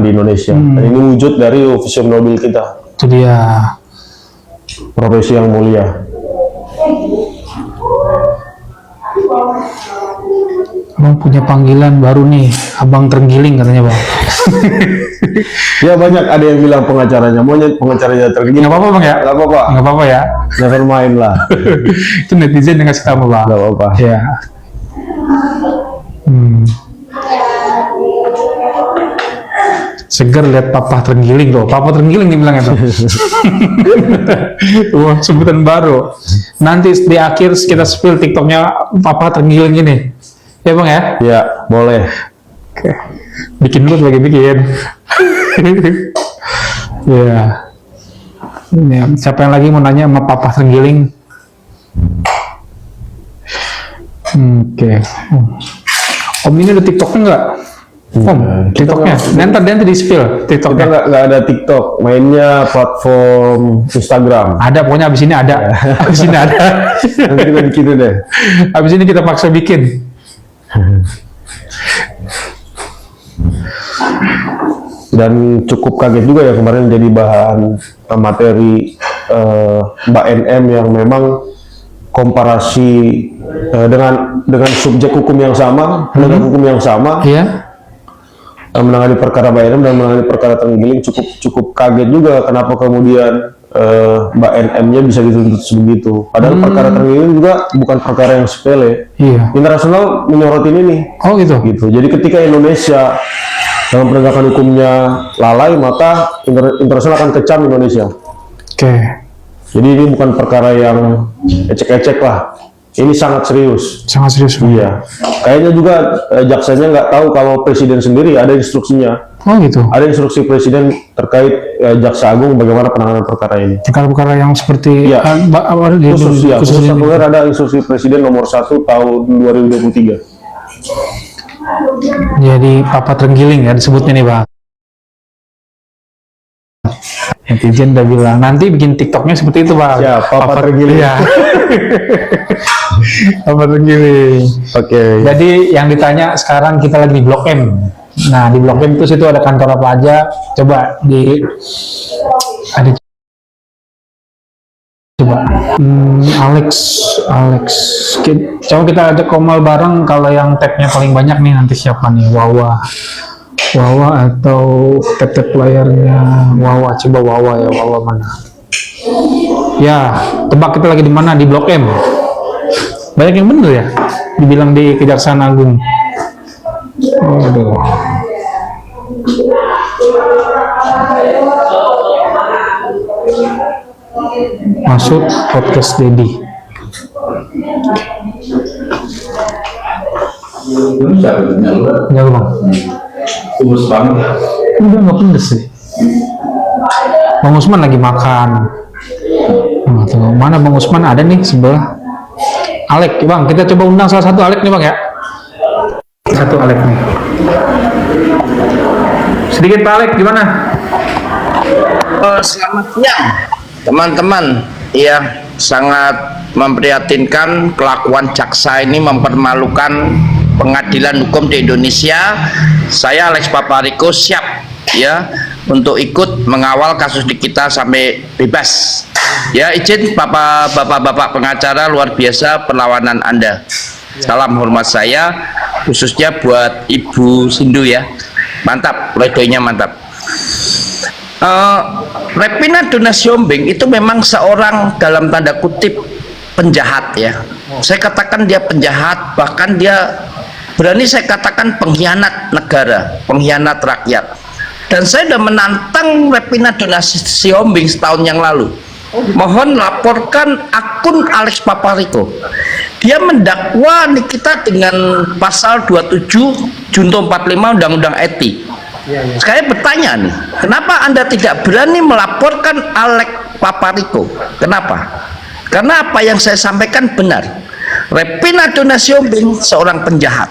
di Indonesia. Dan ini wujud dari officium nobil kita. Itu dia. Profesi yang mulia. Abang punya panggilan baru nih, Abang Terenggiling katanya Bang. Ya banyak ada yang bilang pengacaranya, monyet pengacaranya tergini. Nggak apa-apa Bang ya? Nggak apa-apa. Nggak apa-apa ya? Never mind lah. Itu netizen yang ngasih tahu Bang. Nggak apa-apa. Ya. Seger lihat Papa Terenggiling loh. Papa Terenggiling dibilangnya tuh. Wah, sebutan baru. Nanti di akhir kita spill TikToknya Papa Terenggiling ini. Ya Bang ya? Ya boleh. Oke. Bikin dulu lagi bikin. Ya. Ya. Siapa yang lagi mau nanya sama Papa Terenggiling? Oke. Om ini ada TikToknya nggak? Om, TikToknya. Nanti di spill Kita TikToknya. nggak ada TikTok, mainnya platform Instagram. Ada, pokoknya abis ini ada. Abis ini ada. Nanti kita bikin deh. Abis ini kita paksa bikin. Dan cukup kaget juga ya kemarin jadi bahan materi Mbak NM yang memang komparasi dengan subjek hukum yang sama, penegak hukum yang sama, Iya. menangani perkara Mbak NM dan menangani perkara Terenggiling cukup kaget juga kenapa kemudian Mbak NM-nya bisa dituntut sebegitu. Padahal perkara Terenggiling juga bukan perkara yang sepele. Iya. Internasional menyorotin ini. Oh gitu. Gitu. Jadi ketika Indonesia dalam penegakan hukumnya lalai, maka internasional akan kecam Indonesia. Oke. Jadi ini bukan perkara yang ecek-ecek lah. Ini sangat serius. Sangat serius Bang. Iya. Kayaknya juga jaksanya nggak tahu kalau presiden sendiri ada instruksinya. Oh gitu. Ada instruksi presiden terkait Jaksa Agung bagaimana penanganan perkara ini. Perkara-perkara yang seperti Iya. Khusus ya, khusus ini. satunya ada instruksi presiden nomor 1 tahun 2023. Jadi Papa Terenggiling ya disebutnya nih Bang. Netizen udah bilang nanti bikin TikToknya seperti itu Bang. Ya, Papa Terenggiling. Iya. Papa Terenggiling. Oke. Jadi yang ditanya sekarang kita lagi di Blok M. Nah di Blok M itu situ ada kantor apa aja? Coba ada coba coba kita ajak komal bareng. Kalau yang tabnya paling banyak nih nanti siapa nih? Wawa atau tab layarnya Wawa, coba Wawa mana ya, tebak kita lagi di mana? Di Blok M. Banyak yang bener ya dibilang di Kejaksaan Agung. Aduh. Masuk podcast Dedi. Enggak Bang. Tulus banget. Udah nggak pedes sih. Bang Usman lagi makan. Nah, tuh, mana Bang Usman ada nih sebelah. Alek, Bang, kita coba undang salah satu Alek nih Bang ya. Satu Alek nih. Sedikit Pak Alek, gimana? Selamat siang teman-teman. Iya, sangat memprihatinkan kelakuan jaksa ini, mempermalukan pengadilan hukum di Indonesia. Saya Alex Papariko siap ya untuk ikut mengawal kasus di kita sampai bebas. Ya, izin bapak-bapak pengacara, luar biasa perlawanan Anda. Salam hormat saya khususnya buat Ibu Sindu ya. Mantap, pledoinya mantap. Repina Donasihombing itu memang seorang dalam tanda kutip penjahat ya. Saya katakan dia penjahat, bahkan dia berani saya katakan pengkhianat negara, pengkhianat rakyat. Dan saya sudah menantang Repina Donasihombing setahun yang lalu. Mohon laporkan akun Alex Papariko. Dia mendakwa Nikita dengan pasal 27 Junto 45 Undang-Undang Etik. Saya bertanya nih, kenapa Anda tidak berani melaporkan Alex Papariko? Kenapa? Karena apa yang saya sampaikan benar. Repina Donasihombing seorang penjahat.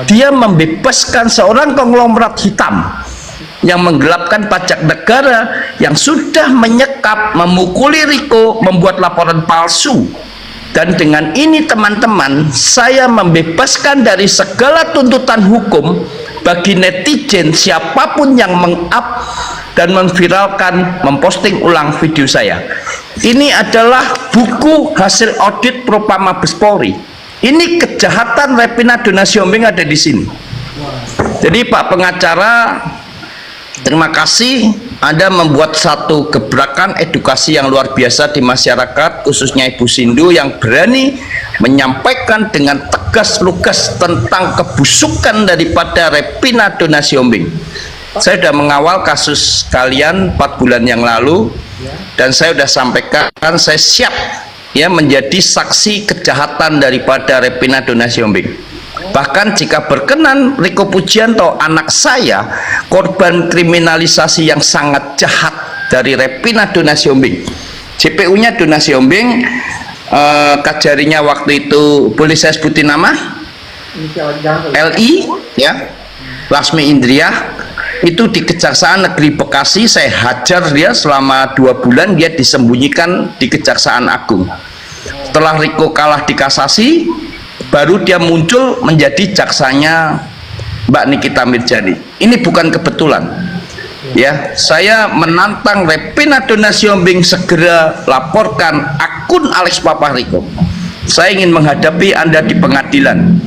Dia membebaskan seorang konglomerat hitam yang menggelapkan pajak negara, yang sudah menyekap, memukuli Riko, membuat laporan palsu. Dan dengan ini teman-teman, saya membebaskan dari segala tuntutan hukum bagi netizen siapapun yang meng-up dan memviralkan, memposting ulang video saya. Ini adalah buku hasil audit Propam Mabes Polri. Ini kejahatan Repina Donasi Ombeng ada di sini. Jadi Pak pengacara, terima kasih Anda membuat satu gebrakan edukasi yang luar biasa di masyarakat, khususnya Ibu Sindu yang berani menyampaikan dengan tegas lugas tentang kebusukan daripada Repina Donasi Ombeng. Saya sudah mengawal kasus kalian 4 bulan yang lalu, dan saya sudah sampaikan saya siap ya menjadi saksi kejahatan daripada Repina Donasi Ombeng. Bahkan jika berkenan Riko Pujianto, anak saya, korban kriminalisasi yang sangat jahat dari Repina Donasi Ombeng. JPU-nya Donasi Ombeng, kajarinya waktu itu boleh saya sebutin nama? LI, ya, Lasmi Indriah. Itu di Kejaksaan Negeri Bekasi, saya hajar dia selama 2 bulan, dia disembunyikan di Kejaksaan Agung. Setelah Riko kalah di kasasi, baru dia muncul menjadi jaksanya Mbak Nikita Mirjani. Ini bukan kebetulan. Ya, saya menantang Repina Donasi Ombeng segera laporkan akun Alex Papa Riko. Saya ingin menghadapi Anda di pengadilan,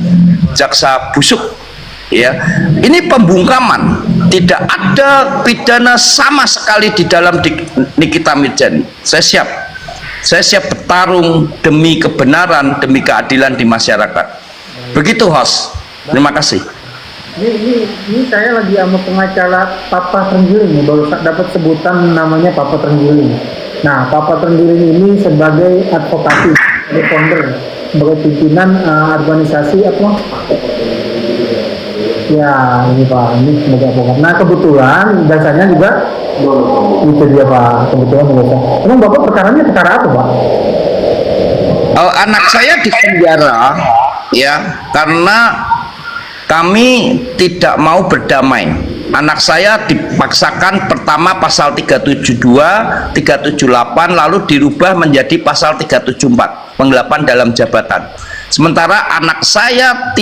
jaksa busuk. Ya, ini pembungkaman, tidak ada pidana sama sekali di dalam Nikita Mirjani. Saya siap bertarung demi kebenaran, demi keadilan di masyarakat. Begitu host, terima kasih. Ini saya lagi sama pengacara Papa Trenggiling, baru dapat sebutan namanya Papa Trenggiling. Nah, Papa Trenggiling ini sebagai advokasi, founder, sebagai pimpinan organisasi apa? Ya, ini Pak, ini semoga Bapak. Nah, kebetulan dasarnya juga itu dia Pak, kebetulan Bapak. Emang Bapak perkaranya perkara apa Pak? Anak saya di penjara ya karena kami tidak mau berdamai. Anak saya dipaksakan pertama pasal 372, 378 lalu dirubah menjadi pasal 374, penggelapan dalam jabatan. Sementara anak saya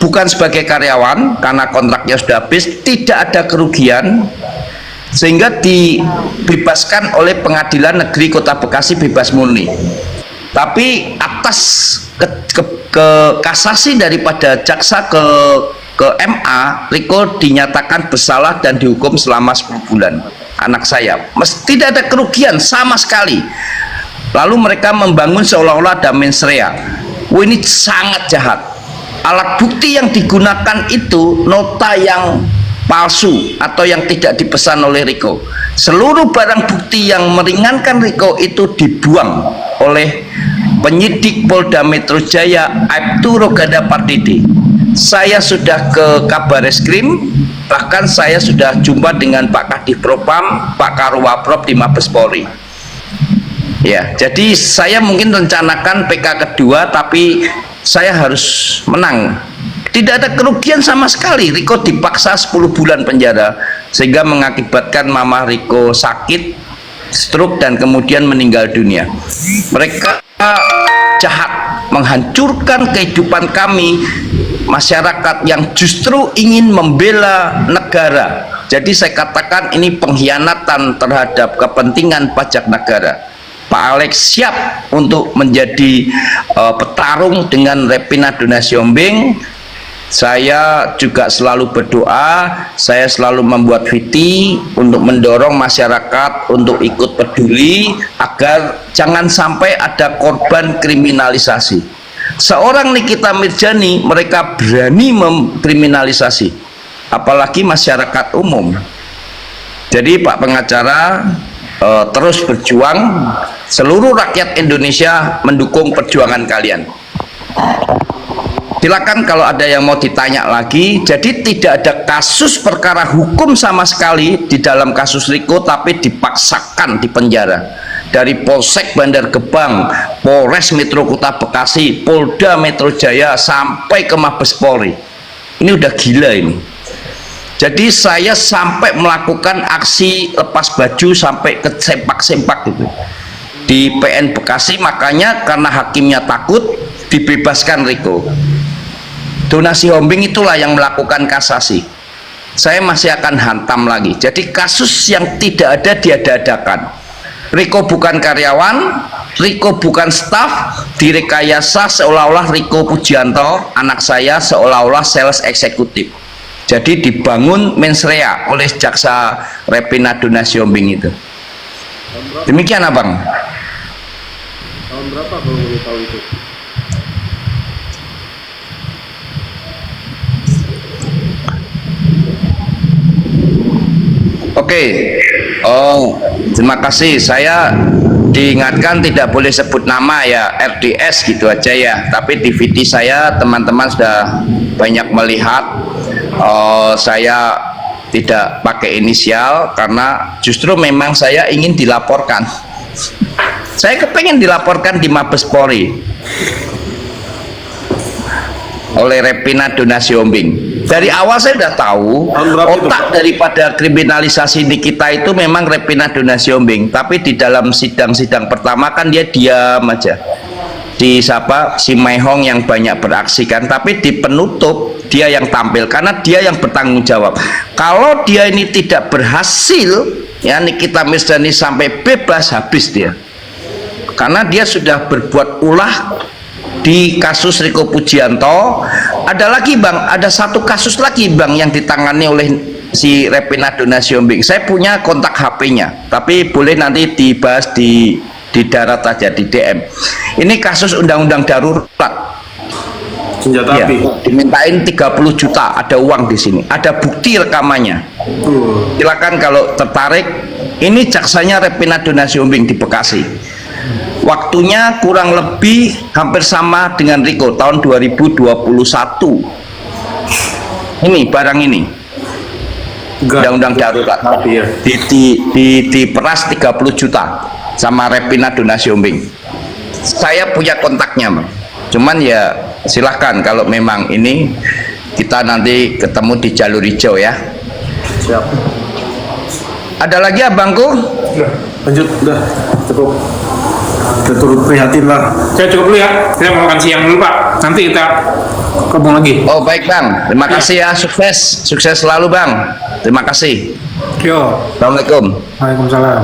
bukan sebagai karyawan karena kontraknya sudah habis, tidak ada kerugian, sehingga dibebaskan oleh Pengadilan Negeri Kota Bekasi bebas murni. Tapi atas ke kasasi daripada jaksa ke MA, Riko dinyatakan bersalah dan dihukum selama 10 bulan. Anak saya tidak ada kerugian sama sekali. Lalu mereka membangun seolah-olah ada mens rea. Ini sangat jahat. Alat bukti yang digunakan itu nota yang palsu atau yang tidak dipesan oleh Riko. Seluruh barang bukti yang meringankan Riko itu dibuang oleh penyidik Polda Metro Jaya Aibtu Rogada Pardede. Saya sudah ke Kabareskrim, bahkan saya sudah jumpa dengan Pak Kadif Propam, Pak Karowaprop di Mabes Polri. Ya, jadi saya mungkin rencanakan PK kedua, tapi saya harus menang. Tidak ada kerugian sama sekali. Riko dipaksa 10 bulan penjara sehingga mengakibatkan mama Riko sakit, stroke, dan kemudian meninggal dunia. Mereka jahat, menghancurkan kehidupan kami, masyarakat yang justru ingin membela negara. Jadi saya katakan ini pengkhianatan terhadap kepentingan pajak negara. Pak Alex siap untuk menjadi petarung dengan Repina Donasi Ombeng. Saya juga selalu berdoa, saya selalu membuat VT untuk mendorong masyarakat untuk ikut peduli agar jangan sampai ada korban kriminalisasi. Seorang Nikita Mirjani mereka berani mengkriminalisasi, apalagi masyarakat umum. Jadi Pak pengacara terus berjuang, seluruh rakyat Indonesia mendukung perjuangan kalian. Silakan kalau ada yang mau ditanya lagi. Jadi tidak ada kasus perkara hukum sama sekali di dalam kasus Riko, tapi dipaksakan di penjara. Dari Polsek Bandar Gebang, Polres Metro Kota Bekasi, Polda Metro Jaya, sampai ke Mabes Polri. Ini udah gila ini. Jadi saya sampai melakukan aksi lepas baju sampai ke sempak-sempak gitu di PN Bekasi. Makanya karena hakimnya takut, dibebaskan Riko. donasi hombing itulah yang melakukan kasasi. Saya masih akan hantam lagi. Jadi kasus yang tidak ada diada-adakan. Riko bukan karyawan, Riko bukan staf, direkayasa seolah-olah Riko Pujianto, anak saya, seolah-olah sales eksekutif. Jadi dibangun mensrea oleh jaksa Repina donasi hombing itu. Demikian abang. Tahun berapa kalau boleh tahu itu? Oke. Oh, terima kasih. Saya diingatkan tidak boleh sebut nama ya, RDS gitu aja ya. Tapi di VT saya teman-teman sudah banyak melihat. Saya tidak pakai inisial karena justru memang saya ingin dilaporkan. Saya kepengen dilaporkan di Mabes Polri oleh Repina donasi hombing. Dari awal saya sudah tahu otak daripada kriminalisasi di kita itu memang Repina donasi hombing, tapi di dalam sidang-sidang pertama kan dia diam aja. Di si Maehong yang banyak beraksi kan, tapi di penutup dia yang tampil karena dia yang bertanggung jawab. Kalau dia ini tidak berhasil, ya Nikita Mirzani sampai bebas, habis dia. Karena dia sudah berbuat ulah di kasus Riko Pujianto. Ada lagi bang, ada satu kasus lagi bang yang ditangani oleh si Repina donasi hombing. Saya punya kontak HP-nya, tapi boleh nanti dibahas di darat aja, di DM. Ini kasus undang-undang darurat. Senjata Ya, api. dimintain 30 juta, ada uang di sini, ada bukti rekamannya. Silakan kalau tertarik. Ini jaksanya Repina donasi hombing di Bekasi. Waktunya kurang lebih hampir sama dengan Riko tahun 2021. Ini barang ini undang-undang darurat Api ya. diperas 30 juta sama Repina donasi hombing. Saya punya kontaknya Bang. Cuman ya silahkan kalau memang ini kita nanti ketemu di jalur hijau ya. Siap. Ada lagi abangku? Lanjut, udah cukup. Kita turut prihatin lah. Saya cukup dulu ya. Kita mau makan siang dulu Pak. Nanti kita gabung lagi. Oh baik Bang, terima kasih ya, sukses selalu Bang. Terima kasih. Yo. Assalamualaikum. Waalaikumsalam.